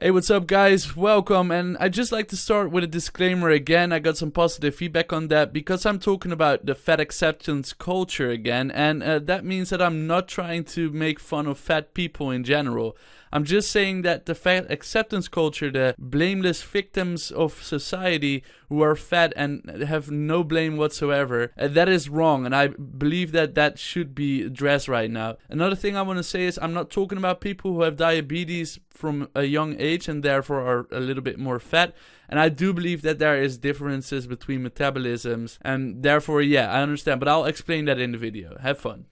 Hey, what's up guys? Welcome, and I'd just like to start with a disclaimer again. I got some positive feedback on that because I'm talking about the fat acceptance culture again, and that means that I'm not trying to make fun of fat people in general. I'm just saying that the fat acceptance culture, the blameless victims of society who are fat and have no blame whatsoever, that is wrong, and I believe that that should be addressed right now. Another thing I want to say is I'm not talking about people who have diabetes from a young age and therefore are a little bit more fat. And I do believe that there is differences between metabolisms, and therefore, yeah, I understand, but I'll explain that in the video. Have fun.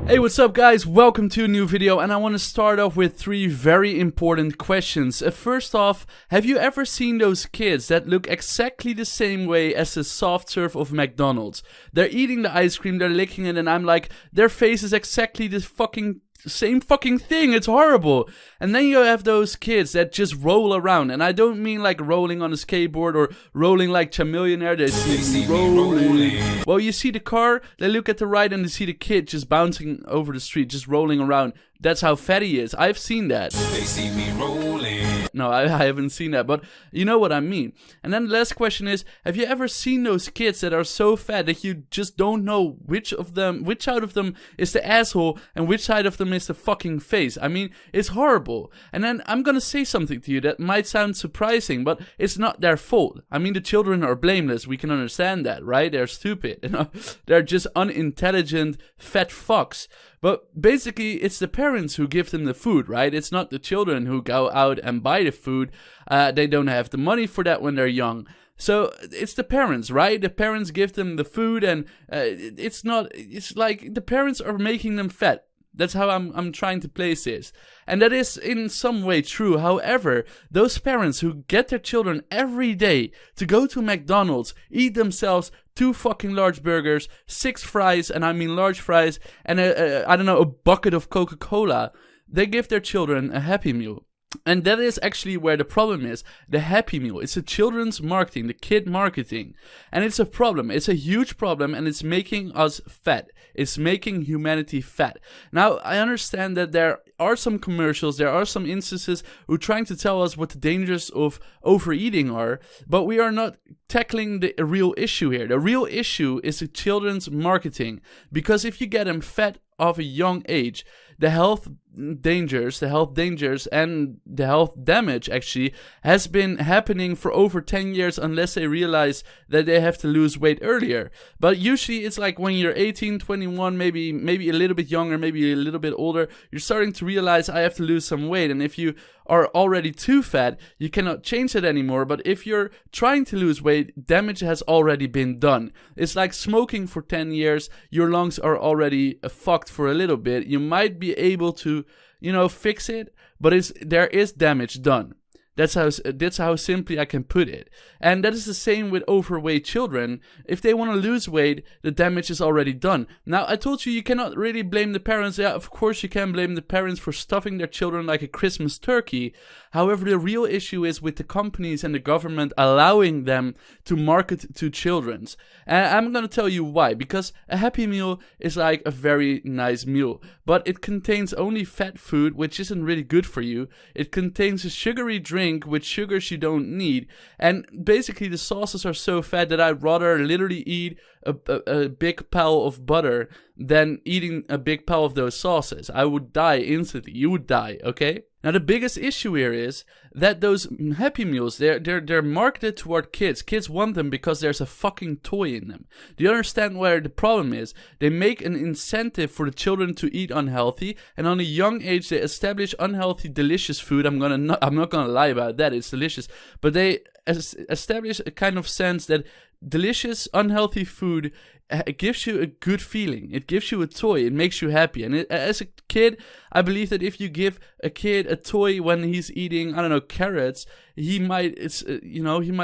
Hey, what's up guys? Welcome to a new video, and I want to start off with 3 very important questions. First off, have you ever seen those kids that look exactly the same way as the soft serve of McDonald's? They're eating the ice cream, they're licking it, and I'm like, their face is exactly the same fucking thing. It's horrible. And then you have those kids that just roll around, and I don't mean like rolling on a skateboard or rolling like Chamillionaire. They see me rolling. Well, you see the car, they look at the right, and they see the kid just bouncing over the street, just rolling around. That's how fat he is. I've seen that. They see me rolling. No, I haven't seen that, but you know what I mean. And then the last question is, have you ever seen those kids that are so fat that you just don't know which side of them is the asshole and which side of them is the fucking face? I mean, it's horrible. And then I'm gonna say something to you that might sound surprising, but it's not their fault. I mean, the children are blameless. We can understand that, right? They're stupid. You know? They're just unintelligent fat fucks. But basically, it's the parents who give them the food, right? It's not the children who go out and buy the food. They don't have the money for that when they're young. So it's the parents, right? The parents give them the food, and it's like the parents are making them fat. That's how I'm trying to place this. And that is in some way true. However, those parents who get their children every day to go to McDonald's, eat themselves 2 fucking large burgers, 6 fries, and I mean large fries, and a bucket of Coca-Cola, they give their children a Happy Meal. And that is actually where the problem is. The Happy Meal. It's a children's marketing, the kid marketing. And it's a problem. It's a huge problem, and it's making us fat. It's making humanity fat. Now, I understand that there are some commercials, there are some instances who are trying to tell us what the dangers of overeating are, but we are not tackling the real issue here. The real issue is the children's marketing. Because if you get them fat of a young age, the health dangers and the health damage actually has been happening for over 10 years unless they realize that they have to lose weight earlier. But usually it's like when you're 18, 21, maybe a little bit younger, maybe a little bit older, you're starting to realize I have to lose some weight. And if you are already too fat, you cannot change it anymore. But if you're trying to lose weight, damage has already been done. It's like smoking for 10 years, your lungs are already fucked for a little bit. You might be able to, fix it, but there is damage done. That's how simply I can put it. And that is the same with overweight children. If they want to lose weight, the damage is already done. Now, I told you cannot really blame the parents. Yeah, of course you can blame the parents for stuffing their children like a Christmas turkey. However, the real issue is with the companies and the government allowing them to market to children. And I'm going to tell you why. Because a Happy Meal is like a very nice meal, but it contains only fat food, which isn't really good for you. It contains a sugary drink with sugars you don't need, and basically the sauces are so fat that I'd rather literally eat a big pile of butter than eating a big pile of those sauces. I would die instantly. You would die, okay? Now the biggest issue here is that those Happy Meals, they're marketed toward kids. Kids want them because there's a fucking toy in them. Do you understand where the problem is? They make an incentive for the children to eat unhealthy, and on a young age they establish unhealthy, delicious food. I'm not gonna lie about that. It's delicious, but they establish a kind of sense that delicious, unhealthy food gives you a good feeling. It gives you a toy. It makes you happy. And as a kid, I believe that if you give a kid a toy when he's eating, carrots, he might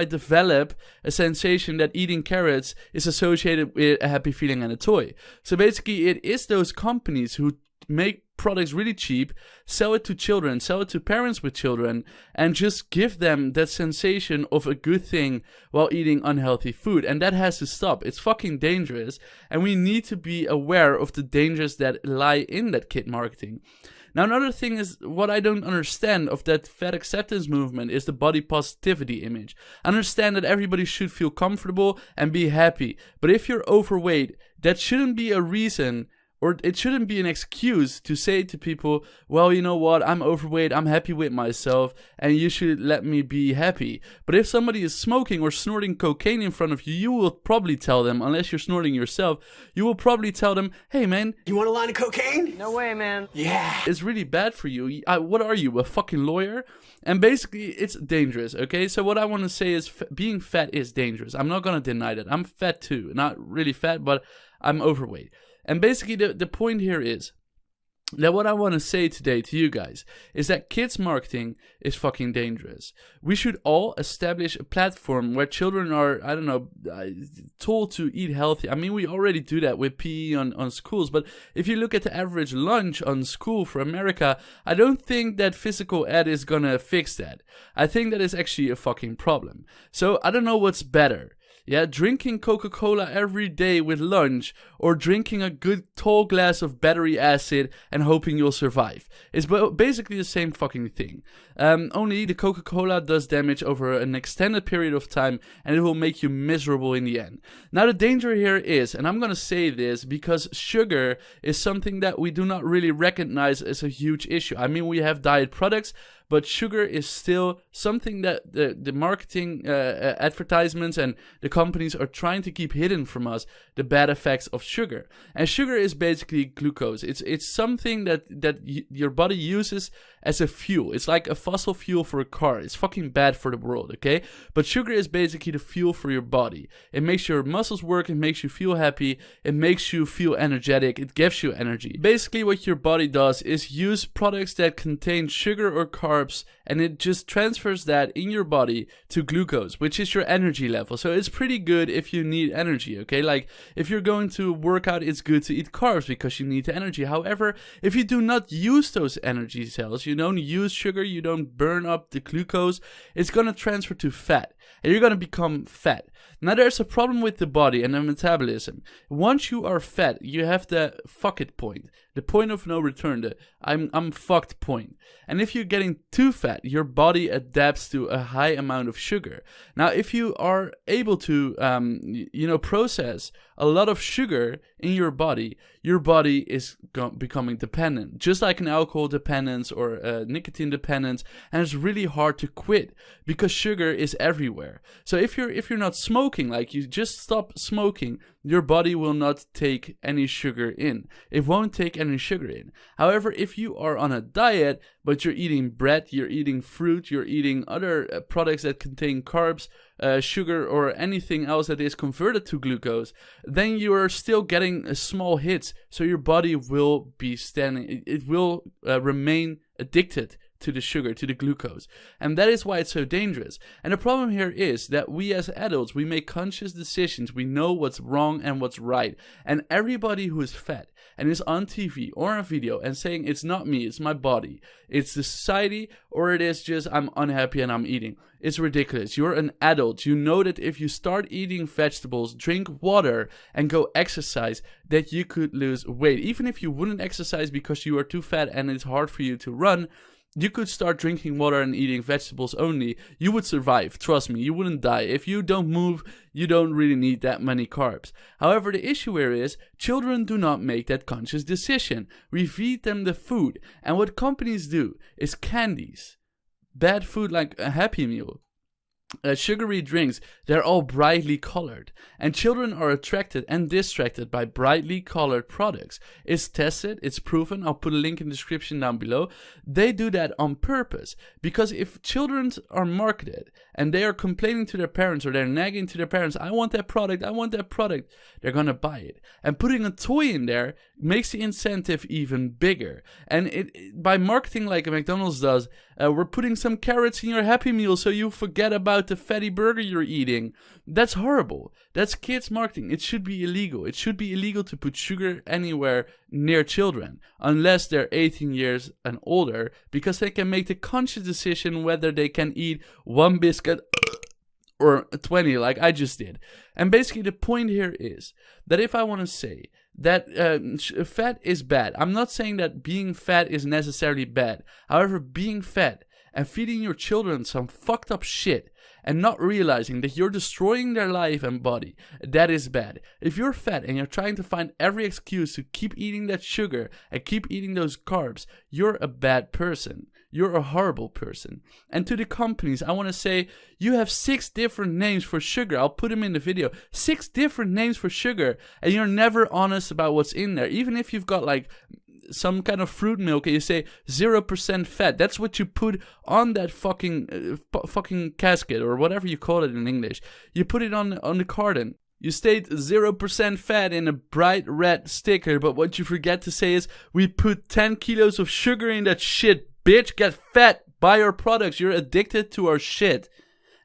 develop a sensation that eating carrots is associated with a happy feeling and a toy. So basically, it is those companies who make products really cheap, sell it to children, sell it to parents with children, and just give them that sensation of a good thing while eating unhealthy food. And that has to stop. It's fucking dangerous, and we need to be aware of the dangers that lie in that kid marketing. Now, another thing is, what I don't understand of that fat acceptance movement is the body positivity image. I understand that everybody should feel comfortable and be happy, but if you're overweight, that shouldn't be a reason, or it shouldn't be an excuse to say to people, well, you know what, I'm overweight, I'm happy with myself, and you should let me be happy. But if somebody is smoking or snorting cocaine in front of you, you will probably tell them, unless you're snorting yourself, you will probably tell them, hey man, you want a line of cocaine? No way, man. Yeah. It's really bad for you. What are you, a fucking lawyer? And basically, it's dangerous, okay? So what I want to say is being fat is dangerous. I'm not going to deny that. I'm fat too. Not really fat, but I'm overweight. And basically, the point here is that what I want to say today to you guys is that kids marketing is fucking dangerous. We should all establish a platform where children are, I don't know, told to eat healthy. I mean, we already do that with PE on schools, but if you look at the average lunch on school for America, I don't think that physical ed is gonna fix that. I think that is actually a fucking problem. So I don't know what's better. Yeah, drinking Coca-Cola every day with lunch, or drinking a good tall glass of battery acid and hoping you'll survive. It's basically the same fucking thing. Only the Coca-Cola does damage over an extended period of time, and it will make you miserable in the end. Now the danger here is, and I'm gonna say this because sugar is something that we do not really recognize as a huge issue. I mean, we have diet products, but sugar is still something that the marketing advertisements and the companies are trying to keep hidden from us, the bad effects of sugar. And sugar is basically glucose. It's something that your body uses as a fuel. It's like a fossil fuel for a car. It's fucking bad for the world, okay? But sugar is basically the fuel for your body. It makes your muscles work, it makes you feel happy, it makes you feel energetic, it gives you energy. Basically what your body does is use products that contain sugar or carbs, and it just transfers that in your body to glucose, which is your energy level. So it's pretty good if you need energy, okay? Like if you're going to work out, it's good to eat carbs because you need the energy. However, if you do not use those energy cells, you don't use sugar, you don't burn up the glucose, it's going to transfer to fat, and you're going to become fat. Now there's a problem with the body and the metabolism. Once you are fat, you have the fuck it point, the point of no return, the I'm fucked point. And if you're getting too fat, your body adapts to a high amount of sugar. Now if you are able to process a lot of sugar in your body is becoming dependent, just like an alcohol dependence or a nicotine dependence, and it's really hard to quit because sugar is everywhere. So if you're not smoking, like you just stop smoking, your body will not take any sugar in. It won't take any sugar in. However, if you are on a diet, but you're eating bread, you're eating fruit, you're eating other products that contain carbs, sugar, or anything else that is converted to glucose, then you are still getting small hits. So your body will be it will remain addicted to the sugar, to the glucose. And that is why it's so dangerous. And the problem here is that we as adults, we make conscious decisions. We know what's wrong and what's right. And everybody who is fat and is on TV or on a video and saying it's not me, it's my body, it's the society, or it is just I'm unhappy and I'm eating, it's ridiculous. You're an adult. You know that if you start eating vegetables, drink water, and go exercise, that you could lose weight. Even if you wouldn't exercise because you are too fat and it's hard for you to run, you could start drinking water and eating vegetables only. You would survive. Trust me, you wouldn't die. If you don't move, you don't really need that many carbs. However, the issue here is children do not make that conscious decision. We feed them the food. And what companies do is candies, bad food like a Happy Meal, sugary drinks, they're all brightly colored, and children are attracted and distracted by brightly colored products. It's tested, it's proven. I'll put a link in the description down below. They do that on purpose, because if children are marketed and they are complaining to their parents or they're nagging to their parents, I want that product, I want that product, they're gonna buy it. And putting a toy in there makes the incentive even bigger. And by marketing like McDonald's does, We're putting some carrots in your Happy Meal so you forget about the fatty burger you're eating. That's horrible. That's kids marketing. It should be illegal. It should be illegal to put sugar anywhere near children, unless they're 18 years and older, because they can make the conscious decision whether they can eat one biscuit or 20 like I just did. And basically the point here is that if I want to say that fat is bad, I'm not saying that being fat is necessarily bad. However, being fat and feeding your children some fucked up shit and not realizing that you're destroying their life and body, that is bad. If you're fat and you're trying to find every excuse to keep eating that sugar and keep eating those carbs, you're a bad person. You're a horrible person. And to the companies, I want to say, you have 6 different names for sugar. I'll put them in the video. 6 different names for sugar, and you're never honest about what's in there. Even if you've got like some kind of fruit milk and you say 0% fat, that's what you put on that fucking casket, or whatever you call it in English. You put it on the carton. You state 0% fat in a bright red sticker, but what you forget to say is, we put 10 kilos of sugar in that shit. Bitch, get fat, buy our products, you're addicted to our shit.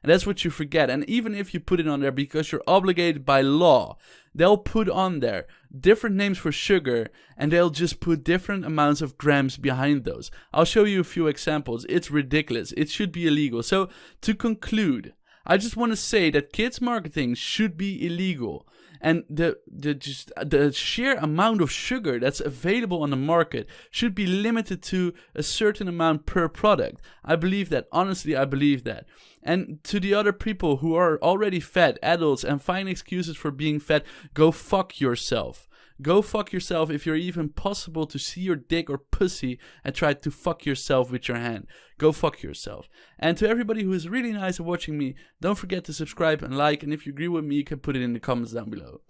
And that's what you forget. And even if you put it on there because you're obligated by law, they'll put on there different names for sugar, and they'll just put different amounts of grams behind those. I'll show you a few examples. It's ridiculous. It should be illegal. So to conclude, I just want to say that kids marketing should be illegal. And the sheer amount of sugar that's available on the market should be limited to a certain amount per product. I believe that. Honestly, I believe that. And to the other people who are already fat, adults, and find excuses for being fat, go fuck yourself. Go fuck yourself if you're even possible to see your dick or pussy and try to fuck yourself with your hand. Go fuck yourself. And to everybody who is really nice at watching me, don't forget to subscribe and like, and if you agree with me, you can put it in the comments down below.